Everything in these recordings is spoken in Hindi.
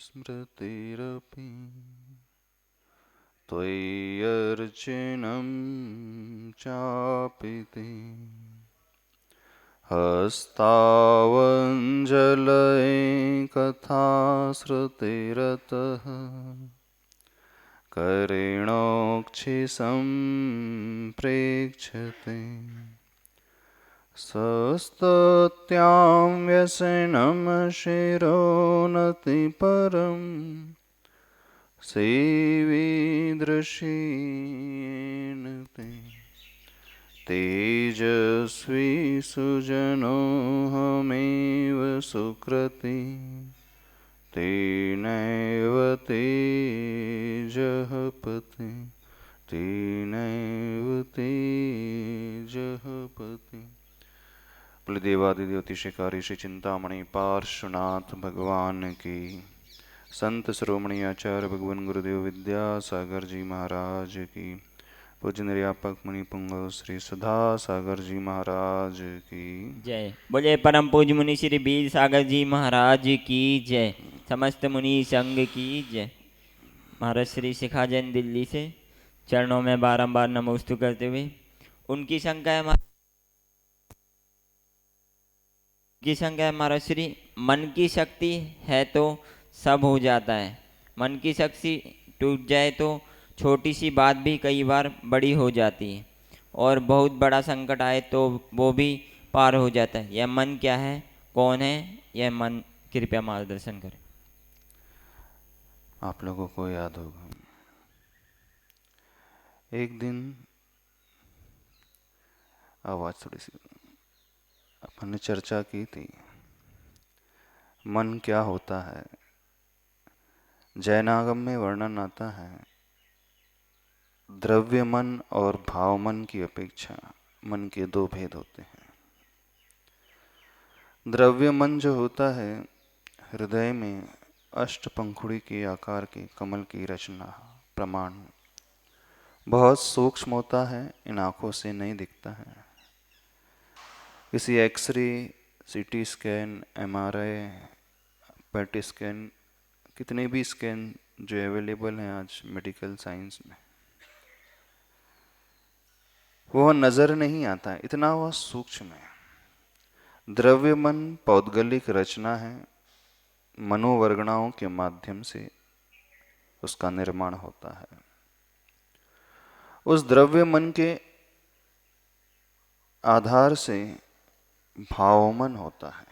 स्मृतिरपि त्वय्यर्चनं चापि ते हस्तावञ्जलयेकथाश्रुतिरतः करेणोक्षिसम्प्रेक्ष्यते सस्तुत्यां व्यसनं शिरोनतिपरं सेवीदृशेन ते तेजस्वी सुजनोऽहमेव सुकृती तेनैव तेजः पति तेनैव तेजः पति। कुलदेवादिदेवती शिकारी श्री चिंतामणि पार्श्वनाथ भगवान की, संत शिरोमणि आचार्य भगवान गुरुदेव विद्यासागर जी महाराज की, पूज्य निर्यापक मुनि पुंगव श्री सुधा सागर जी महाराज की जय। बोले परम पूज्य मुनि श्री बीर सागर जी महाराज की जय। समस्त मुनि संघ की जय। महाराज श्री शिखा जैन दिल्ली से चरणों में बारंबार नमोस्तु करते हुए उनकी शंका है महाराज श्री, मन की शक्ति है तो सब हो जाता है, मन की शक्ति टूट जाए तो छोटी सी बात भी कई बार बड़ी हो जाती है और बहुत बड़ा संकट आए तो वो भी पार हो जाता है। यह मन क्या है, कौन है यह मन? कृपया मार्गदर्शन करें। आप लोगों को याद होगा, एक दिन आवाज थोड़ी सी, अपन ने चर्चा की थी मन क्या होता है। जैनागम में वर्णन आता है, द्रव्य मन और भाव मन की अपेक्षा मन के दो भेद होते हैं। द्रव्य मन जो होता है, हृदय में अष्ट पंखुड़ी के आकार के कमल की रचना प्रमाण बहुत सूक्ष्म होता है, इन आंखों से नहीं दिखता है। किसी x ray, CT scan, MRI, PET scan, कितने भी स्कैन जो अवेलेबल हैं आज मेडिकल साइंस में, वह नजर नहीं आता, इतना वह सूक्ष्म है। द्रव्य मन पौद्गलिक रचना है, मनोवर्गणाओं के माध्यम से उसका निर्माण होता है। उस द्रव्य मन के आधार से भावमन होता है।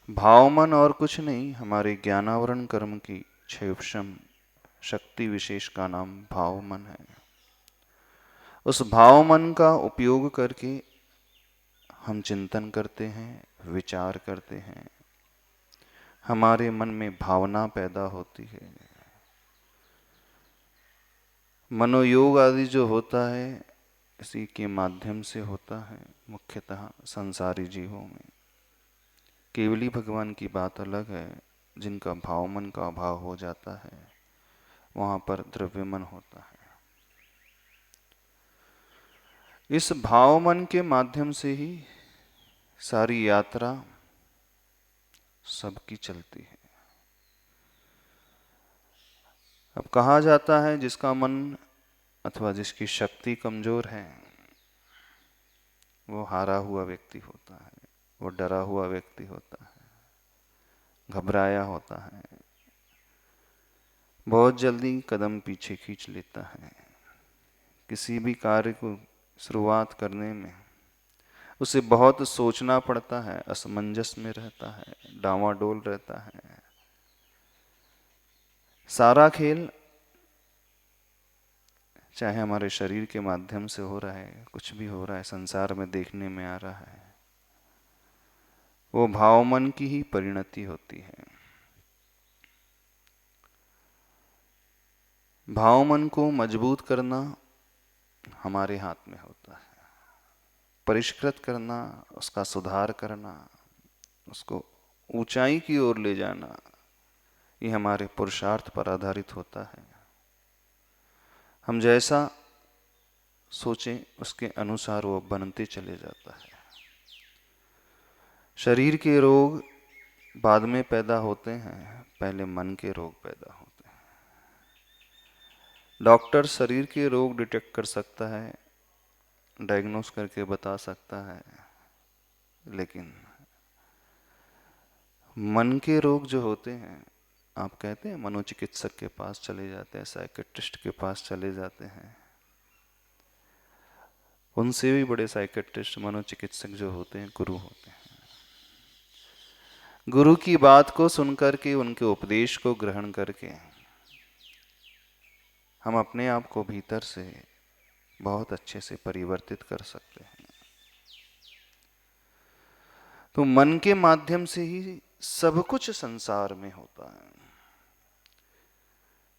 भावमन और कुछ नहीं, हमारे ज्ञानावरण कर्म की क्षेपशम शक्ति विशेष का नाम भावमन है। उस भावमन का उपयोग करके हम चिंतन करते हैं, विचार करते हैं, हमारे मन में भावना पैदा होती है। मनोयोग आदि जो होता है इसी के माध्यम से होता है, मुख्यतः संसारी जीवों में। केवली भगवान की बात अलग है, जिनका भावमन का अभाव हो जाता है वहां पर द्रव्यमन होता है। इस भावमन के माध्यम से ही सारी यात्रा सबकी चलती है। अब कहा जाता है जिसका मन अथवा जिसकी शक्ति कमजोर है वो हारा हुआ व्यक्ति होता है, वो डरा हुआ व्यक्ति होता है, घबराया होता है, बहुत जल्दी कदम पीछे खींच लेता है। किसी भी कार्य को शुरुआत करने में उसे बहुत सोचना पड़ता है, असमंजस में रहता है, डांवाडोल रहता है। सारा खेल चाहे हमारे शरीर के माध्यम से हो रहा है, कुछ भी हो रहा है संसार में देखने में आ रहा है, वो भावमन की ही परिणति होती है। भावमन को मजबूत करना हमारे हाथ में होता है, परिष्कृत करना, उसका सुधार करना, उसको ऊंचाई की ओर ले जाना, ये हमारे पुरुषार्थ पर आधारित होता है। हम जैसा सोचें उसके अनुसार वो बनते चले जाता है। शरीर के रोग बाद में पैदा होते हैं, पहले मन के रोग पैदा होते हैं। डॉक्टर शरीर के रोग डिटेक्ट कर सकता है, डायग्नोस करके बता सकता है, लेकिन मन के रोग जो होते हैं, आप कहते हैं मनोचिकित्सक के पास चले जाते हैं, साइकेट्रिस्ट के पास चले जाते हैं, उनसे भी बड़े साइकेट्रिस्ट मनोचिकित्सक जो होते हैं गुरु होते हैं। गुरु की बात को सुनकर के, उनके उपदेश को ग्रहण करके हम अपने आप को भीतर से बहुत अच्छे से परिवर्तित कर सकते हैं। तो मन के माध्यम से ही सब कुछ संसार में होता है,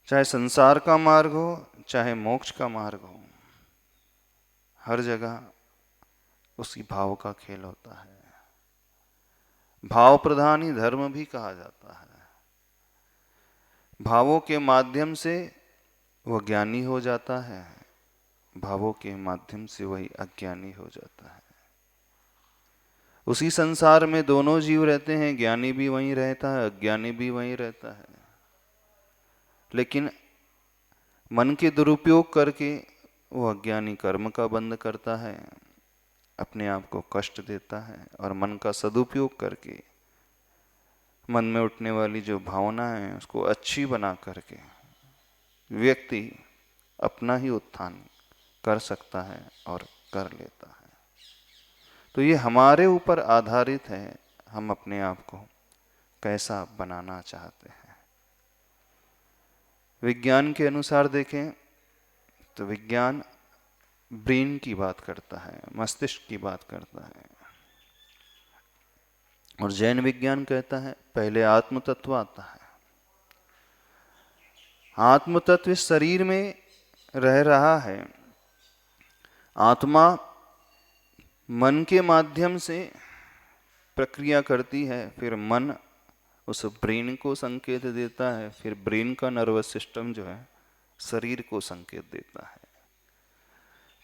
चाहे संसार का मार्ग हो, चाहे मोक्ष का मार्ग हो, हर जगह उसी भाव का खेल होता है। भाव प्रधान ही धर्म भी कहा जाता है। भावों के माध्यम से वह ज्ञानी हो जाता है, भावों के माध्यम से वही अज्ञानी हो जाता है। उसी संसार में दोनों जीव रहते हैं, ज्ञानी भी वहीं रहता है, अज्ञानी भी वहीं रहता है, लेकिन मन के दुरुपयोग करके वो अज्ञानी कर्म का बंध करता है, अपने आप को कष्ट देता है, और मन का सदुपयोग करके मन में उठने वाली जो भावना है उसको अच्छी बना करके व्यक्ति अपना ही उत्थान कर सकता है और कर लेता है। तो ये हमारे ऊपर आधारित है, हम अपने आप को कैसा बनाना चाहते हैं। विज्ञान के अनुसार देखें तो विज्ञान ब्रेन की बात करता है, मस्तिष्क की बात करता है, और जैन विज्ञान कहता है पहले आत्म तत्व आता है। आत्म तत्व शरीर में रह रहा है, आत्मा मन के माध्यम से प्रक्रिया करती है, फिर मन उस ब्रेन को संकेत देता है, फिर ब्रेन का नर्वस सिस्टम जो है शरीर को संकेत देता है।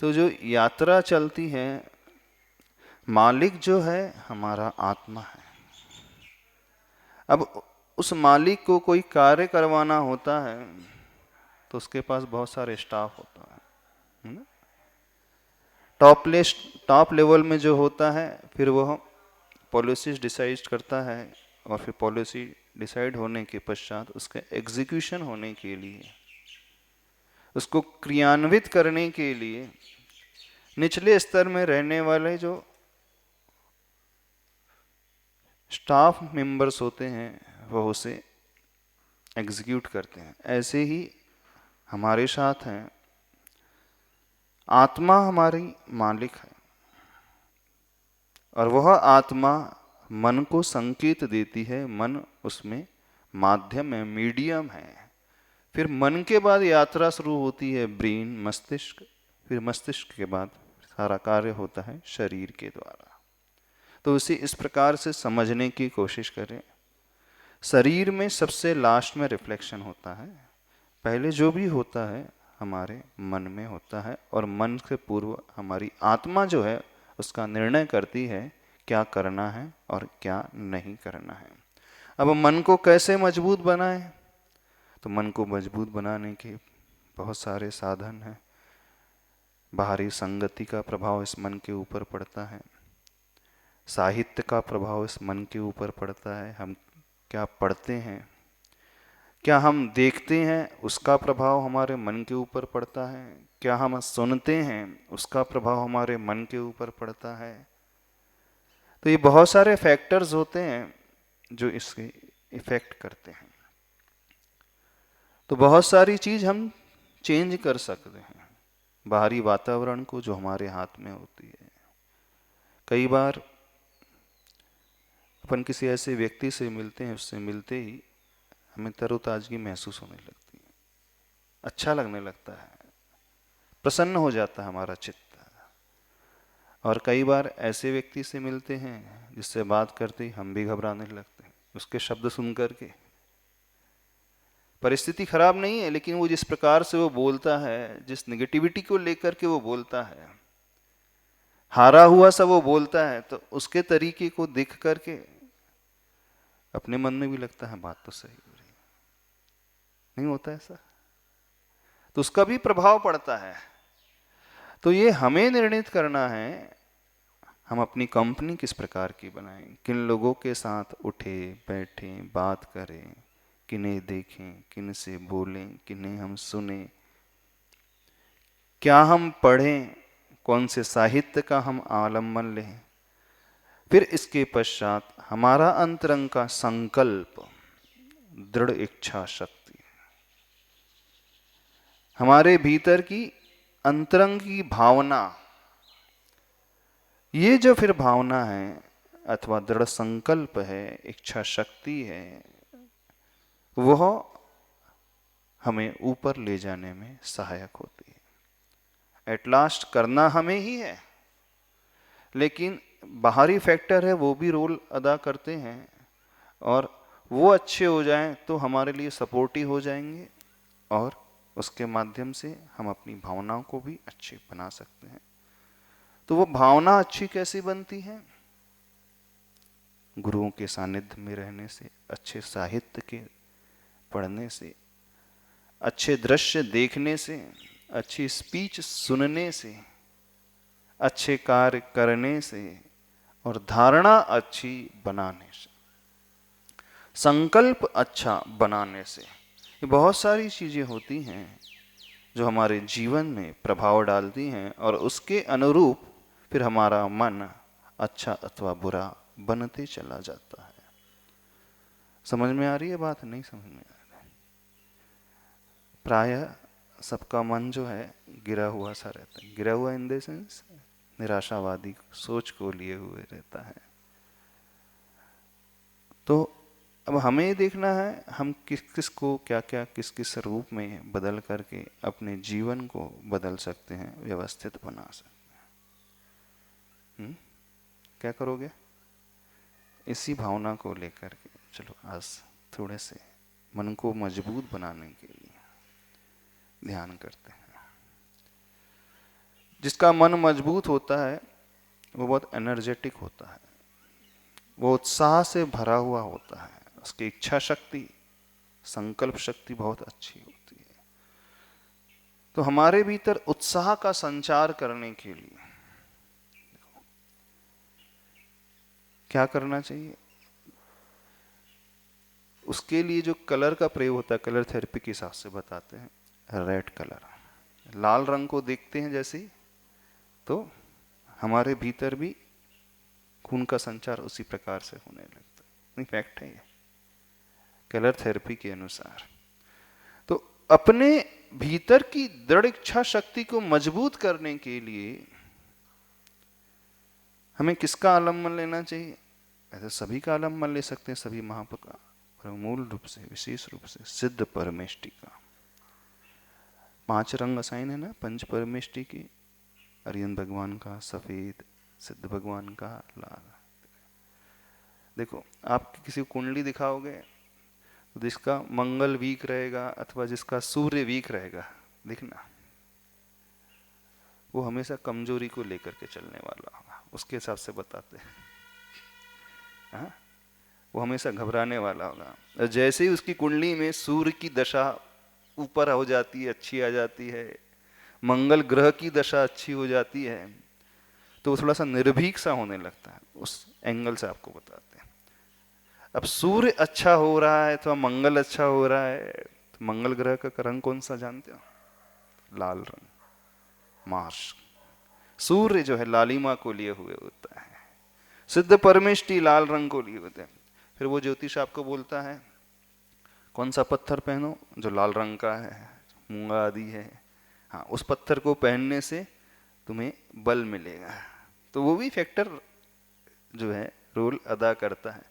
तो जो यात्रा चलती है, मालिक जो है हमारा आत्मा है। अब उस मालिक को कोई कार्य करवाना होता है तो उसके पास बहुत सारे स्टाफ होता है ना? टॉप लेवल में जो होता है, फिर वह पॉलिसीज डिसाइड करता है, और फिर पॉलिसी डिसाइड होने के पश्चात उसके एग्जीक्यूशन होने के लिए, उसको क्रियान्वित करने के लिए निचले स्तर में रहने वाले जो स्टाफ मेंबर्स होते हैं वह उसे एग्जीक्यूट करते हैं। ऐसे ही हमारे साथ हैं, आत्मा हमारी मालिक है, और वह आत्मा मन को संकेत देती है, मन उसमें माध्यम है, मीडियम है। फिर मन के बाद यात्रा शुरू होती है ब्रेन, मस्तिष्क, फिर मस्तिष्क के बाद सारा कार्य होता है शरीर के द्वारा। तो उसे इस प्रकार से समझने की कोशिश करें। शरीर में सबसे लास्ट में रिफ्लेक्शन होता है, पहले जो भी होता है हमारे मन में होता है, और मन से पूर्व हमारी आत्मा जो है उसका निर्णय करती है क्या करना है और क्या नहीं करना है। अब मन को कैसे मजबूत बनाएं? तो मन को मजबूत बनाने के बहुत सारे साधन हैं। बाहरी संगति का प्रभाव इस मन के ऊपर पड़ता है, साहित्य का प्रभाव इस मन के ऊपर पड़ता है, हम क्या पढ़ते हैं, क्या हम देखते हैं, उसका प्रभाव हमारे मन के ऊपर पड़ता है, क्या हम सुनते हैं, उसका प्रभाव हमारे मन के ऊपर पड़ता है। तो ये बहुत सारे फैक्टर्स होते हैं जो इसके इफेक्ट करते हैं। तो बहुत सारी चीज हम चेंज कर सकते हैं, बाहरी वातावरण को जो हमारे हाथ में होती है। कई बार अपन किसी ऐसे व्यक्ति से मिलते हैं, उससे मिलते ही हमें तरोताजगी महसूस होने लगती है, अच्छा लगने लगता है, प्रसन्न हो जाता है हमारा चित्त। और कई बार ऐसे व्यक्ति से मिलते हैं जिससे बात करते ही हम भी घबराने लगते हैं, उसके शब्द सुन करके। परिस्थिति खराब नहीं है, लेकिन वो जिस प्रकार से वो बोलता है, जिस निगेटिविटी को लेकर के वो बोलता है, हारा हुआ सा वो बोलता है, तो उसके तरीके को देख करके अपने मन में भी लगता है बात तो सही हो रही, नहीं होता ऐसा, तो उसका भी प्रभाव पड़ता है। तो ये हमें निर्णित करना है हम अपनी कंपनी किस प्रकार की बनाएं, किन लोगों के साथ उठे बैठें बात करें, किन्हें देखें, किन से बोलें, किन्हें हम सुने, क्या हम पढ़ें, कौन से साहित्य का हम आलम्बन लें। फिर इसके पश्चात हमारा अंतरंग का संकल्प, दृढ़ इच्छा शक्ति, हमारे भीतर की अंतरंग की भावना, ये जो फिर भावना है अथवा दृढ़ संकल्प है, इच्छा शक्ति है, वह हमें ऊपर ले जाने में सहायक होती है। एट लास्ट करना हमें ही है, लेकिन बाहरी फैक्टर है वो भी रोल अदा करते हैं, और वो अच्छे हो जाएं तो हमारे लिए सपोर्टिव हो जाएंगे, और उसके माध्यम से हम अपनी भावनाओं को भी अच्छी बना सकते हैं। तो वो भावना अच्छी कैसे बनती है? गुरुओं के सानिध्य में रहने से, अच्छे साहित्य के पढ़ने से, अच्छे दृश्य देखने से, अच्छी स्पीच सुनने से, अच्छे कार्य करने से, और धारणा अच्छी बनाने से, संकल्प अच्छा बनाने से। ये बहुत सारी चीजें होती हैं जो हमारे जीवन में प्रभाव डालती हैं, और उसके अनुरूप फिर हमारा मन अच्छा अथवा बुरा बनते चला जाता है। समझ में आ रही है बात? नहीं समझ में आ रही? प्रायः सबका मन जो है गिरा हुआ सा रहता है, गिरा हुआ इन द सेंस निराशावादी सोच को लिए हुए रहता है। तो अब हमें देखना है हम किस किस को क्या क्या किस किस रूप में बदल करके अपने जीवन को बदल सकते हैं, व्यवस्थित बना सकते हैं। क्या करोगे? इसी भावना को लेकर के चलो आज थोड़े से मन को मजबूत बनाने के लिए ध्यान करते हैं। जिसका मन मजबूत होता है वो बहुत एनर्जेटिक होता है, वो उत्साह से भरा हुआ होता है, उसकी इच्छा शक्ति, संकल्प शक्ति बहुत अच्छी होती है। तो हमारे भीतर उत्साह का संचार करने के लिए क्या करना चाहिए? उसके लिए जो कलर का प्रयोग होता है, कलर थेरेपी के हिसाब से बताते हैं, रेड कलर, लाल रंग को देखते हैं जैसे ही, तो हमारे भीतर भी खून का संचार उसी प्रकार से होने लगता है। नहीं, फैक्ट है ये, कलर थेरेपी के अनुसार। तो अपने भीतर की दृढ़ इच्छा शक्ति को मजबूत करने के लिए हमें किसका आलम्बन लेना चाहिए? ऐसे सभी का आलम्बन ले सकते हैं, सभी महापुरुष का, पर मूल रूप से, विशेष रूप से सिद्ध परमेष्टि का। 5 रंग असाइन है ना पंच परमेष्टि की, अरिहंत भगवान का सफेद, सिद्ध भगवान का लाल। देखो आप किसी को कुंडली दिखाओगे तो जिसका मंगल वीक रहेगा अथवा जिसका सूर्य वीक रहेगा, देखना वो हमेशा कमजोरी को लेकर के चलने वाला होगा, उसके हिसाब से बताते हैं। हाँ, वो हमेशा घबराने वाला होगा। जैसे ही उसकी कुंडली में सूर्य की दशा ऊपर हो जाती है, अच्छी आ जाती है, मंगल ग्रह की दशा अच्छी हो जाती है, तो वो थोड़ा सा निर्भीक सा होने लगता है। उस एंगल से आपको बताते हैं। अब सूर्य अच्छा हो रहा है अथवा मंगल अच्छा हो रहा है, तो मंगल ग्रह का रंग कौन सा जानते हो? लाल रंग, मार्स। सूर्य जो है लालिमा को लिए हुए होता है, सिद्ध परमेष्टि लाल रंग को लिए होते हैं। फिर वो ज्योतिष आपको बोलता है कौन सा पत्थर पहनो जो लाल रंग का है, मूंगा आदि है, हाँ उस पत्थर को पहनने से तुम्हें बल मिलेगा। तो वो भी फैक्टर जो है रोल अदा करता है।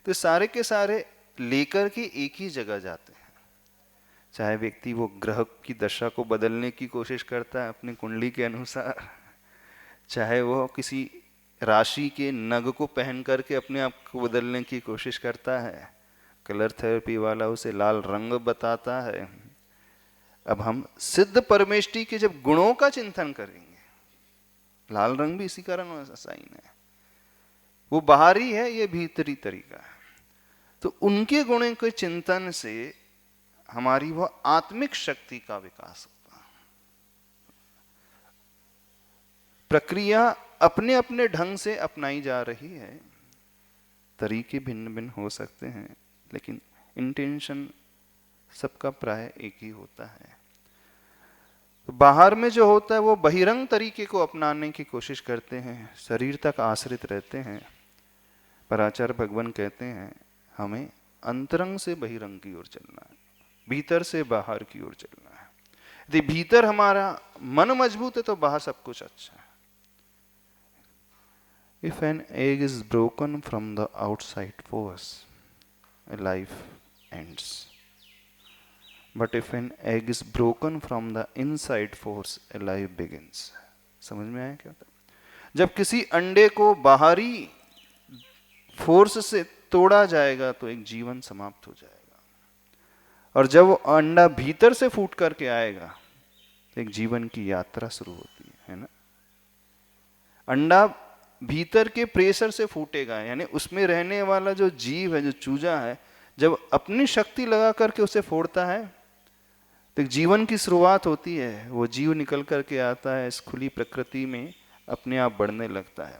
तो सारे के सारे लेकर के एक ही जगह जाते हैं। चाहे व्यक्ति वो ग्रह की दशा को बदलने की कोशिश करता है अपनी कुंडली के अनुसार, चाहे वो किसी राशि के नग को पहन करके अपने आप को बदलने की कोशिश करता है, कलर थेरेपी वाला उसे लाल रंग बताता है। अब हम सिद्ध परमेष्टि के जब गुणों का चिंतन करेंगे, लाल रंग भी इसी कारण साइन है, वो बाहरी है, ये भीतरी तरीका है। तो उनके गुणों के चिंतन से हमारी वह आत्मिक शक्ति का विकास होता है। प्रक्रिया अपने अपने ढंग से अपनाई जा रही है, तरीके भिन्न भिन्न हो सकते हैं, लेकिन इंटेंशन सबका प्राय एक ही होता है। तो बाहर में जो होता है वो बहिरंग तरीके को अपनाने की कोशिश करते हैं, शरीर तक आश्रित रहते हैं। पर आचार्य भगवान कहते हैं हमें अंतरंग से बहिरंग की ओर चलना है, भीतर से बाहर की ओर चलना है। यदि भीतर हमारा मन मजबूत है तो बाहर सब कुछ अच्छा है। If an egg is broken from the outside force, a life ends. But if an egg is broken from the inside force, a life begins. समझ में आया क्या होता है? जब किसी अंडे को बाहरी फोर्स से तोड़ा जाएगा तो एक जीवन समाप्त हो जाएगा, और जब वो अंडा भीतर से फूट करके आएगा तो एक जीवन की यात्रा शुरू होती है ना। अंडा भीतर के प्रेशर से फूटेगा, यानी उसमें रहने वाला जो जीव है, जो चूजा है, जब अपनी शक्ति लगा करके उसे फोड़ता है तो जीवन की शुरुआत होती है। वो जीव निकल करके आता है इस खुली प्रकृति में, अपने आप बढ़ने लगता है,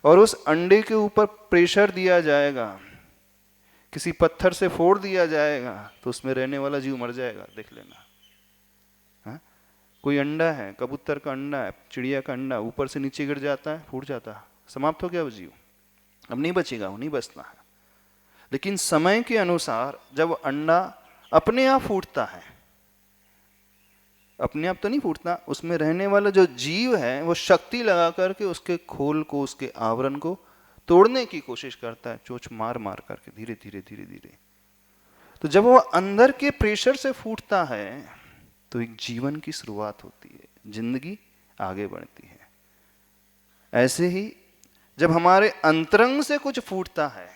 और उस अंडे के ऊपर प्रेशर दिया जाएगा, किसी पत्थर से फोड़ दिया जाएगा तो उसमें रहने वाला जीव मर जाएगा। देख लेना, हाँ? कोई अंडा है, कबूतर का अंडा है, चिड़िया का अंडा, ऊपर से नीचे गिर जाता है, फूट जाता है, समाप्त हो गया वो जीव, अब नहीं बचेगा, वो नहीं बचना है। लेकिन समय के अनुसार जब अंडा अपने आप फूटता है, अपने आप तो नहीं फूटता, उसमें रहने वाला जो जीव है वो शक्ति लगा करके उसके खोल को, उसके आवरण को तोड़ने की कोशिश करता है, चोंच मार मार करके, धीरे धीरे धीरे धीरे। तो जब वो अंदर के प्रेशर से फूटता है तो एक जीवन की शुरुआत होती है, जिंदगी आगे बढ़ती है। ऐसे ही जब हमारे अंतरंग से कुछ फूटता है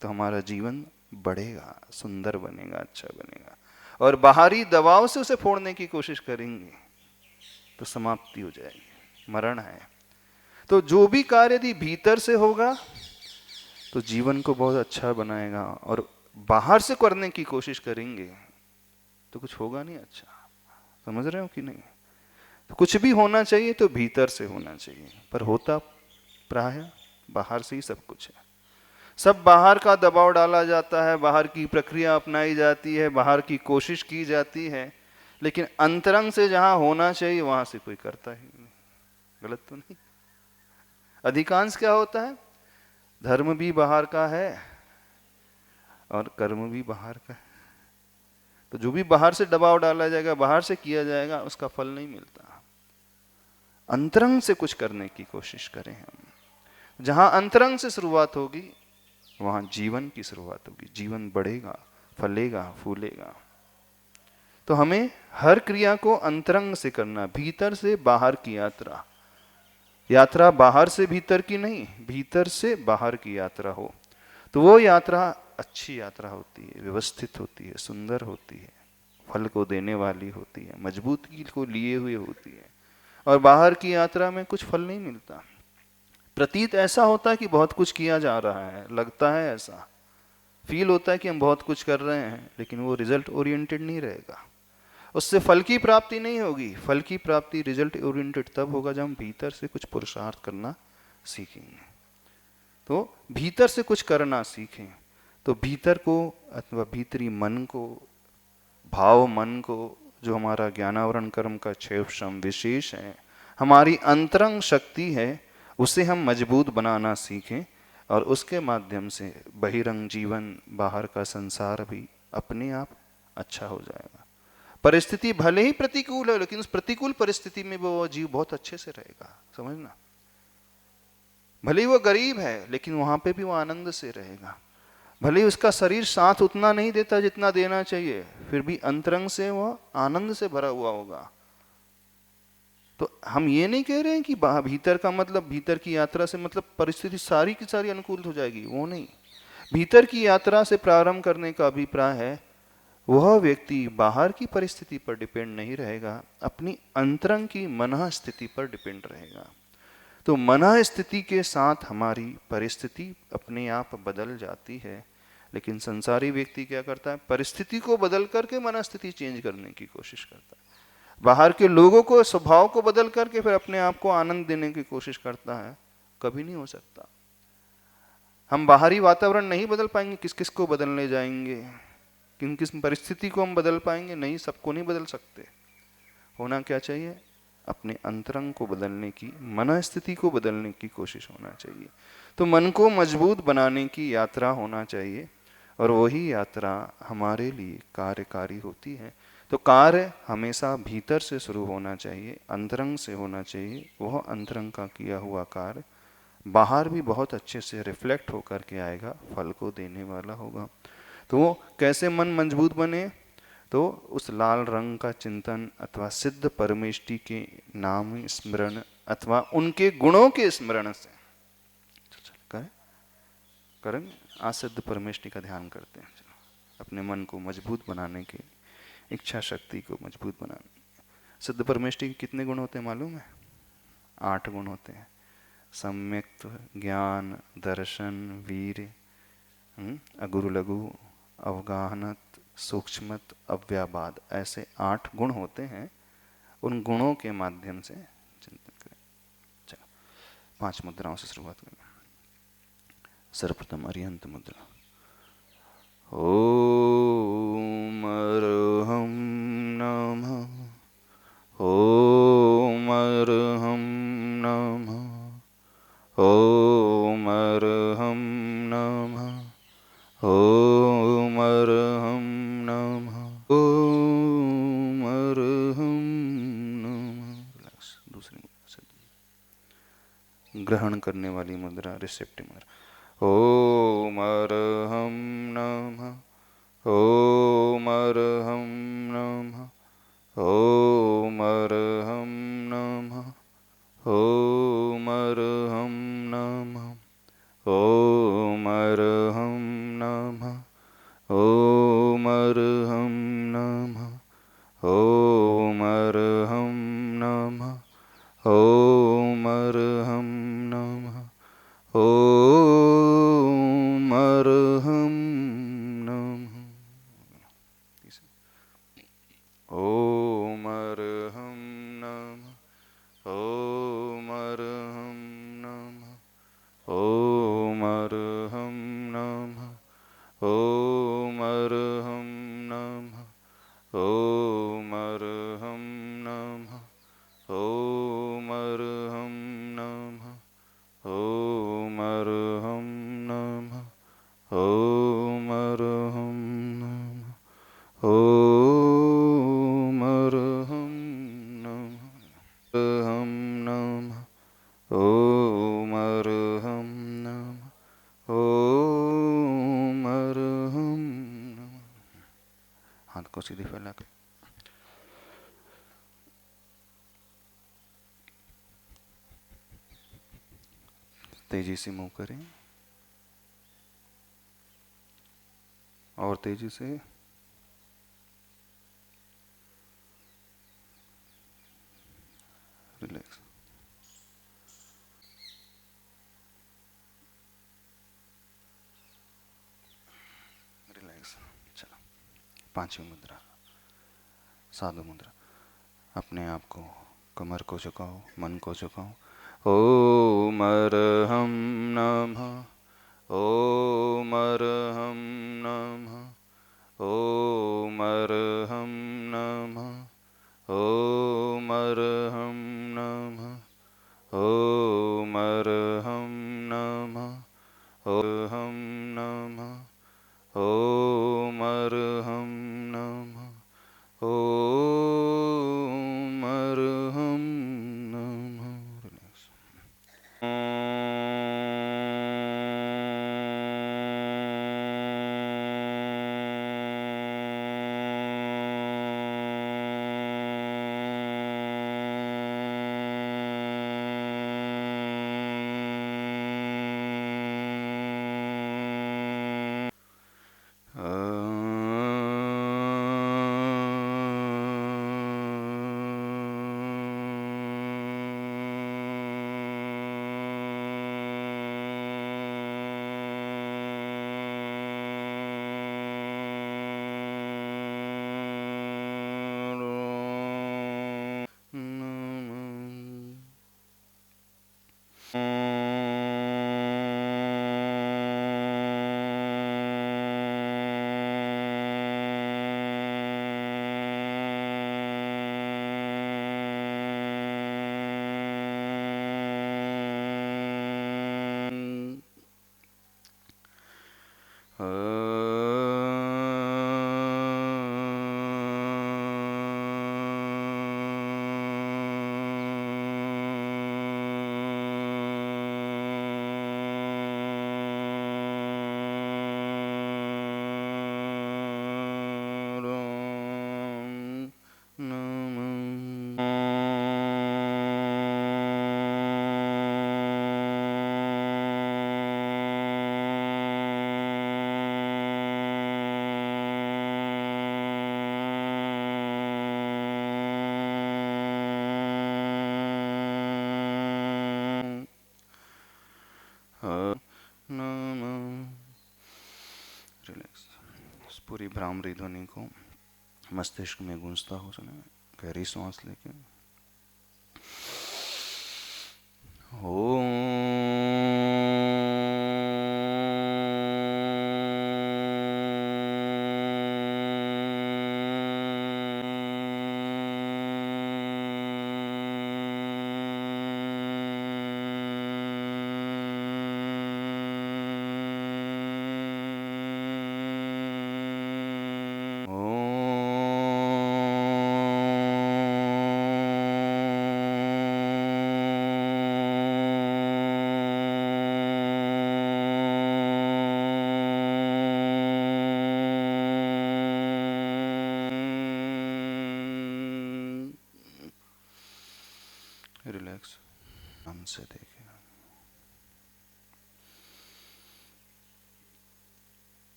तो हमारा जीवन बढ़ेगा, सुंदर बनेगा, अच्छा बनेगा। और बाहरी दबाव से उसे फोड़ने की कोशिश करेंगे तो समाप्ति हो जाएगी, मरण है। तो जो भी कार्य यदि भीतर से होगा तो जीवन को बहुत अच्छा बनाएगा, और बाहर से करने की कोशिश करेंगे तो कुछ होगा नहीं अच्छा। समझ रहे हो कि नहीं? तो कुछ भी होना चाहिए तो भीतर से होना चाहिए, पर होता प्राय बाहर से ही सब कुछ है। सब बाहर का दबाव डाला जाता है, बाहर की प्रक्रिया अपनाई जाती है, बाहर की कोशिश की जाती है, लेकिन अंतरंग से जहां होना चाहिए वहां से कोई करता ही नहीं। गलत तो नहीं? अधिकांश क्या होता है, धर्म भी बाहर का है और कर्म भी बाहर का है। तो जो भी बाहर से दबाव डाला जाएगा, बाहर से किया जाएगा, उसका फल नहीं मिलता। अंतरंग से कुछ करने की कोशिश करें हम। जहां अंतरंग से शुरुआत होगी वहां जीवन की शुरुआत होगी, जीवन बढ़ेगा, फलेगा, फूलेगा। तो हमें हर क्रिया को अंतरंग से करना, भीतर से बाहर की यात्रा। यात्रा बाहर से भीतर की नहीं, भीतर से बाहर की यात्रा हो तो वो यात्रा अच्छी यात्रा होती है, व्यवस्थित होती है, सुंदर होती है, फल को देने वाली होती है, मजबूती को लिए हुए होती है। और बाहर की यात्रा में कुछ फल नहीं मिलता। प्रतीत ऐसा होता है कि बहुत कुछ किया जा रहा है, लगता है ऐसा, फील होता है कि हम बहुत कुछ कर रहे हैं, लेकिन वो रिजल्ट ओरिएंटेड नहीं रहेगा, उससे फल की प्राप्ति नहीं होगी। फल की प्राप्ति रिजल्ट ओरिएंटेड तब होगा जब हम भीतर से कुछ पुरुषार्थ करना सीखेंगे। तो भीतर से कुछ करना सीखें तो भीतर को अथवा भीतरी मन को, भाव मन को, जो हमारा ज्ञानावरण कर्म का 6 श्रम विशेष है, हमारी अंतरंग शक्ति है, उसे हम मजबूत बनाना सीखें, और उसके माध्यम से बहिरंग जीवन, बाहर का संसार भी अपने आप अच्छा हो जाएगा। परिस्थिति भले ही प्रतिकूल है, लेकिन उस प्रतिकूल परिस्थिति में वो जीव बहुत अच्छे से रहेगा। समझना, भले ही वो गरीब है लेकिन वहां पे भी वो आनंद से रहेगा। भले ही उसका शरीर साथ उतना नहीं देता जितना देना चाहिए, फिर भी अंतरंग से वो आनंद से भरा हुआ होगा। तो हम ये नहीं कह रहे हैं कि भीतर का मतलब, भीतर की यात्रा से मतलब परिस्थिति सारी की सारी अनुकूल हो जाएगी, वो नहीं। भीतर की यात्रा से प्रारंभ करने का अभिप्राय है वह व्यक्ति बाहर की परिस्थिति पर डिपेंड नहीं रहेगा, अपनी अंतरंग की मनः स्थिति पर डिपेंड रहेगा। तो मनः स्थिति के साथ हमारी परिस्थिति अपने आप बदल जाती है। लेकिन संसारी व्यक्ति क्या करता है, परिस्थिति को बदल करके मनस्थिति चेंज करने की कोशिश करता है, बाहर के लोगों को, स्वभाव को बदल करके फिर अपने आप को आनंद देने की कोशिश करता है। कभी नहीं हो सकता। हम बाहरी वातावरण नहीं बदल पाएंगे, किस किस को बदलने जाएंगे, किन किस परिस्थिति को हम बदल पाएंगे, नहीं, सबको नहीं बदल सकते। होना क्या चाहिए, अपने अंतरंग को बदलने की, मन स्थिति को बदलने की कोशिश होना चाहिए। तो मन को मजबूत बनाने की यात्रा होना चाहिए, और वही यात्रा हमारे लिए कार्यकारी होती है। तो कार्य हमेशा भीतर से शुरू होना चाहिए, अंतरंग से होना चाहिए। वह अंतरंग का किया हुआ कार्य बाहर भी बहुत अच्छे से रिफ्लेक्ट होकर के आएगा, फल को देने वाला होगा। तो कैसे मन मजबूत बने, तो उस लाल रंग का चिंतन अथवा सिद्ध परमेष्टि के नाम स्मरण अथवा उनके गुणों के स्मरण से करेंगे। आज सिद्ध परमेष्टि का ध्यान करते हैं। चलो, अपने मन को मजबूत बनाने की, इच्छा शक्ति को मजबूत बनाने। सिद्ध परमेष्टि के कितने गुण होते हैं मालूम है? 8 गुण होते हैं। सम्यक्त ज्ञान, दर्शन, वीर, अगुरु लघु, अवगाहनत, सूक्ष्मत, अव्याबाद, ऐसे 8 गुण होते हैं। उन गुणों के माध्यम से चिंतन करें। चलो 5 मुद्राओं से शुरुआत करें। सर्वप्रथम अरिहंत मुद्रा। ओम अर्हं नमः, ओम अर्हं नमः, ओम अर्हं नमः, ओम अर्हं नमः, ओम अर्हं नमः। दूसरी मुद्रा से ग्रहण करने वाली मुद्रा, रिसेप्टिव मुद्रा। ओम अर्हं नमः, ओम अर्हं नमः, ओम अर्हं नमः, ओम अर्हं नमः, ओम अर्हं नमः, ओम अर्हं नमः, ओम अर्हं नमः, ओम अर्हं नमः, ओम अर्हं नमः। ओम अर्हं नमः, ओम अर्हं नमः, ओम अर्हं नमः, ओम अर्हं नमः, ओम अर्हं नमः, ओम अर्हं नमः, ओम अर्हं नमः, ओम अर्हं नमः, ओम अर्हं नमः, अर्हं नमः, ओम अर्हं नमः, ओम अर्हं नमः। हाथ को सीधे फैला कर तेजी से मूव करें, और तेजी से। रिलैक्स। रिलैक्स। चलो 5वीं मुद्रा, साधु मुद्रा। अपने आप को, कमर को झुकाओ, मन को झुकाओ। ओम अर्हं नमः, ओम अर्हं नमः, ओम अर्हं नमः, ओम अर्हं नमः, ओम अर्हं नमः, अर्हं नमः, ओम अर्हं नमः, ओम अर्हं नमः। रिलैक्स। पूरी भ्रामरी ध्वनि को मस्तिष्क में गूंजता हो सुने। गहरी सांस लेके रिलैक्स मन से देखें।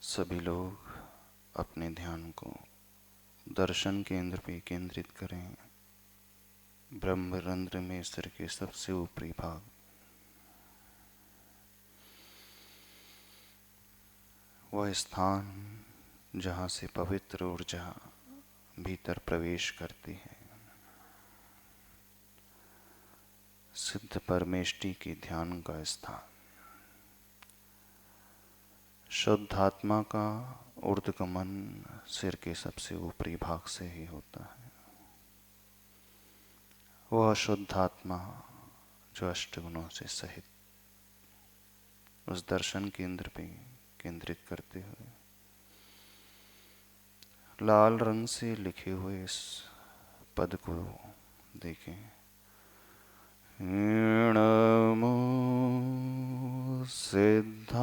सभी लोग अपने ध्यान को दर्शन केंद्र पे केंद्रित करें। ब्रह्मरंध्र में सिर के सबसे ऊपरी भाग, वह स्थान जहाँ से पवित्र ऊर्जा भीतर प्रवेश करती है। सिद्ध परमेष्टि के ध्यान का स्थान। शुद्ध आत्मा का ऊर्ध्वगमन सिर के सबसे ऊपरी भाग से ही होता है। वह शुद्ध आत्मा जो अष्टगुणों से सहित, उस दर्शन केंद्र पे केंद्रित करते हुए लाल रंग से लिखे हुए इस पद को देखें। नमो सिद्धाणं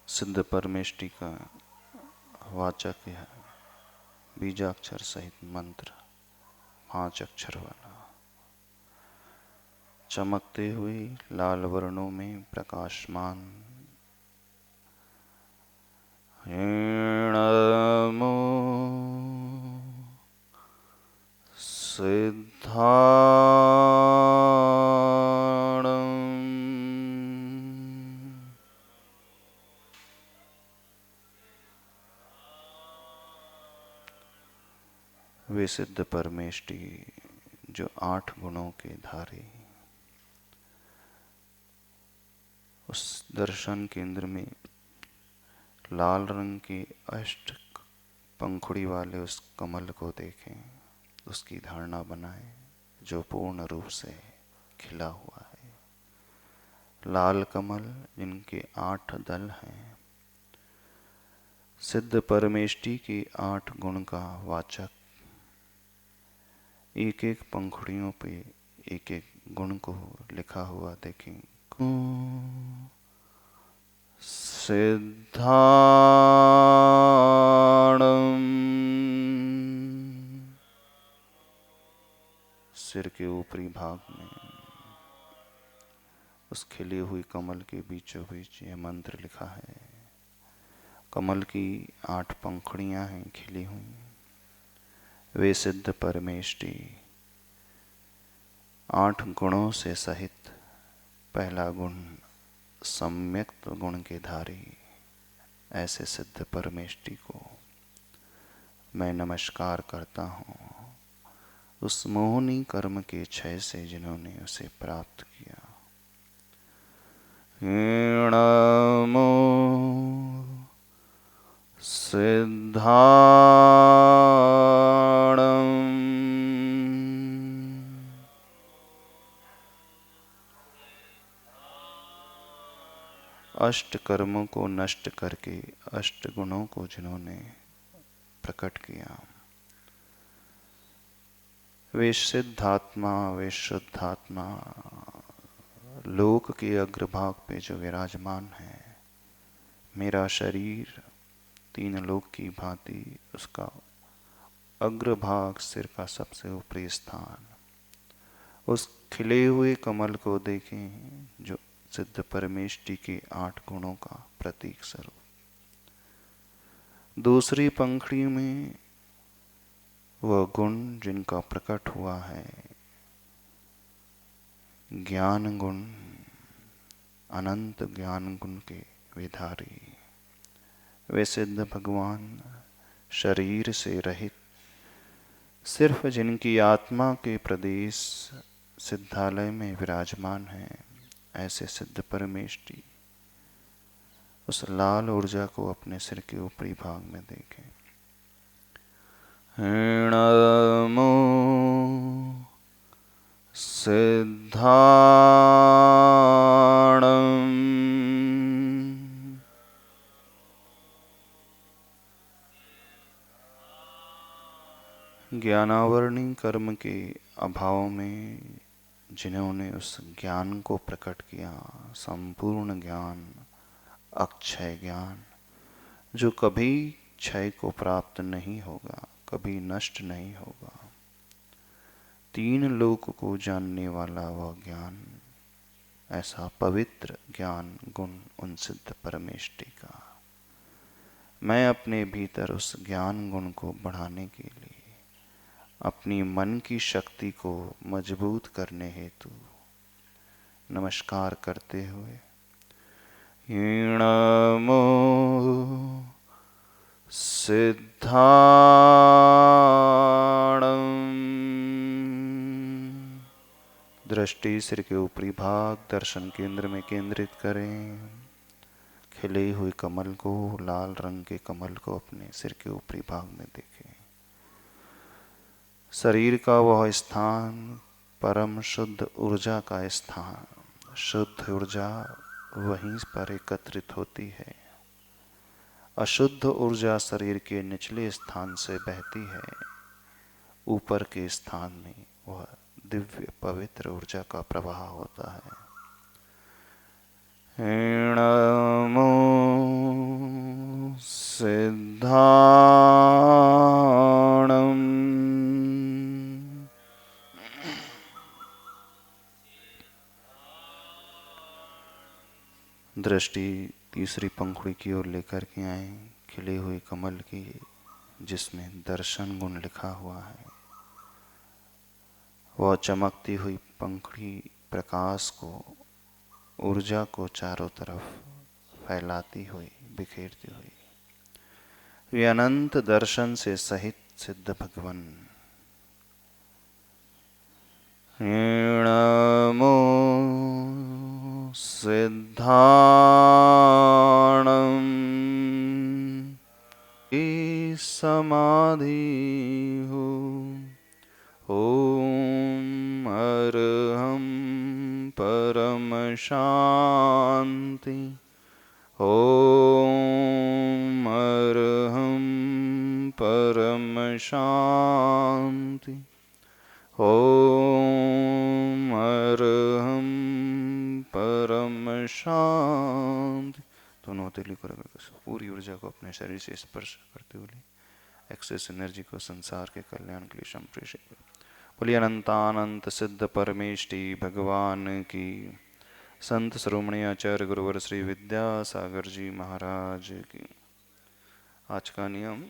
सिद्ध परमेष्टि का वाचक है बीजाक्षर सहित मंत्र, 5 अक्षर वाला, चमकते हुए लाल वर्णों में प्रकाशमान। नमो सिद्धाणं। वे सिद्ध परमेष्टि जो 8 गुणों के धारी, उस दर्शन केंद्र में लाल रंग के अष्ट पंखुड़ी वाले उस कमल को देखें, उसकी धारणा बनाएं जो पूर्ण रूप से खिला हुआ है। लाल कमल जिनके 8 दल हैं, सिद्ध परमेष्टि के 8 गुण का वाचक। एक एक पंखुड़ियों पे एक एक गुण को लिखा हुआ देखें। सिद्धाणं। सिर के ऊपरी भाग में उस खिली हुई कमल के बीचों बीच यह मंत्र लिखा है। कमल की 8 पंखुड़ियां हैं खिली हुई। वे सिद्ध परमेष्टि 8 गुणों से सहित, पहला गुण सम्यक गुण के धारी, ऐसे सिद्ध परमेष्टि को मैं नमस्कार करता हूँ, उस मोहनी कर्म के क्षय से जिन्होंने उसे प्राप्त किया। नमो सिद्धाणं। अष्ट कर्मों को नष्ट करके अष्ट गुणों को जिन्होंने प्रकट किया, वे सिद्धात्मा, वे शुद्धात्मा लोक के अग्रभाग पे जो विराजमान है। मेरा शरीर तीन लोक की भांति, उसका अग्रभाग, सिर का सबसे ऊपरी स्थान, उस खिले हुए कमल को देखें जो सिद्ध परमेष्टि के 8 गुणों का प्रतीक स्वरूप। दूसरी पंखड़ी में वह गुण जिनका प्रकट हुआ है, ज्ञान गुण, अनंत ज्ञान गुण के विधारी, वे सिद्ध भगवान शरीर से रहित, सिर्फ जिनकी आत्मा के प्रदेश सिद्धालय में विराजमान है, ऐसे सिद्ध परमेष्टि उस लाल ऊर्जा को अपने सिर के ऊपरी भाग में देखें। नमो सिद्धाणम् ज्ञानावरणी कर्म के अभाव में जिन्होंने उस ज्ञान को प्रकट किया, संपूर्ण ज्ञान, अक्षय ज्ञान, जो कभी क्षय को प्राप्त नहीं होगा, कभी नष्ट नहीं होगा, तीन लोक को जानने वाला वह ज्ञान, ऐसा पवित्र ज्ञान गुण उन सिद्ध परमेष्टि का। मैं अपने भीतर उस ज्ञान गुण को बढ़ाने के लिए, अपनी मन की शक्ति को मजबूत करने हेतु नमस्कार करते हुए नमो सिद्धाणम्। दृष्टि सिर के ऊपरी भाग, दर्शन केंद्र में केंद्रित करें। खिले हुए कमल को, लाल रंग के कमल को अपने सिर के ऊपरी भाग में देखें। शरीर का वह स्थान परम शुद्ध ऊर्जा का स्थान, शुद्ध ऊर्जा वहीं पर एकत्रित होती है। अशुद्ध ऊर्जा शरीर के निचले स्थान से बहती है, ऊपर के स्थान में वह दिव्य पवित्र ऊर्जा का प्रवाह होता है। नमो सिद्धाणम्। दृष्टि तीसरी पंखुड़ी की ओर लेकर के आए, खिले हुए कमल की, जिसमें दर्शन गुण लिखा हुआ है। वह चमकती हुई पंखुड़ी प्रकाश को, ऊर्जा को चारों तरफ फैलाती हुई, बिखेरती हुई, वे अनंत दर्शन से सहित सिद्ध भगवान। नमो सिद्धाणम्। समाधि हो, ओम अरहं परम शांति, ओम अरहं परम शांति, ओम अरहं परम शांति। दोनों हथेली को रगड़ कर पूरी ऊर्जा को अपने शरीर से स्पर्श करते हुए एक्सेस एनर्जी को संसार के कल्याण के लिए संप्रेषित करो। बोलिए अनंतानंत सिद्ध परमेष्टि भगवान की। संत शिरोमणि आचार्य गुरुवर श्री विद्यासागर जी महाराज की। आज का नियम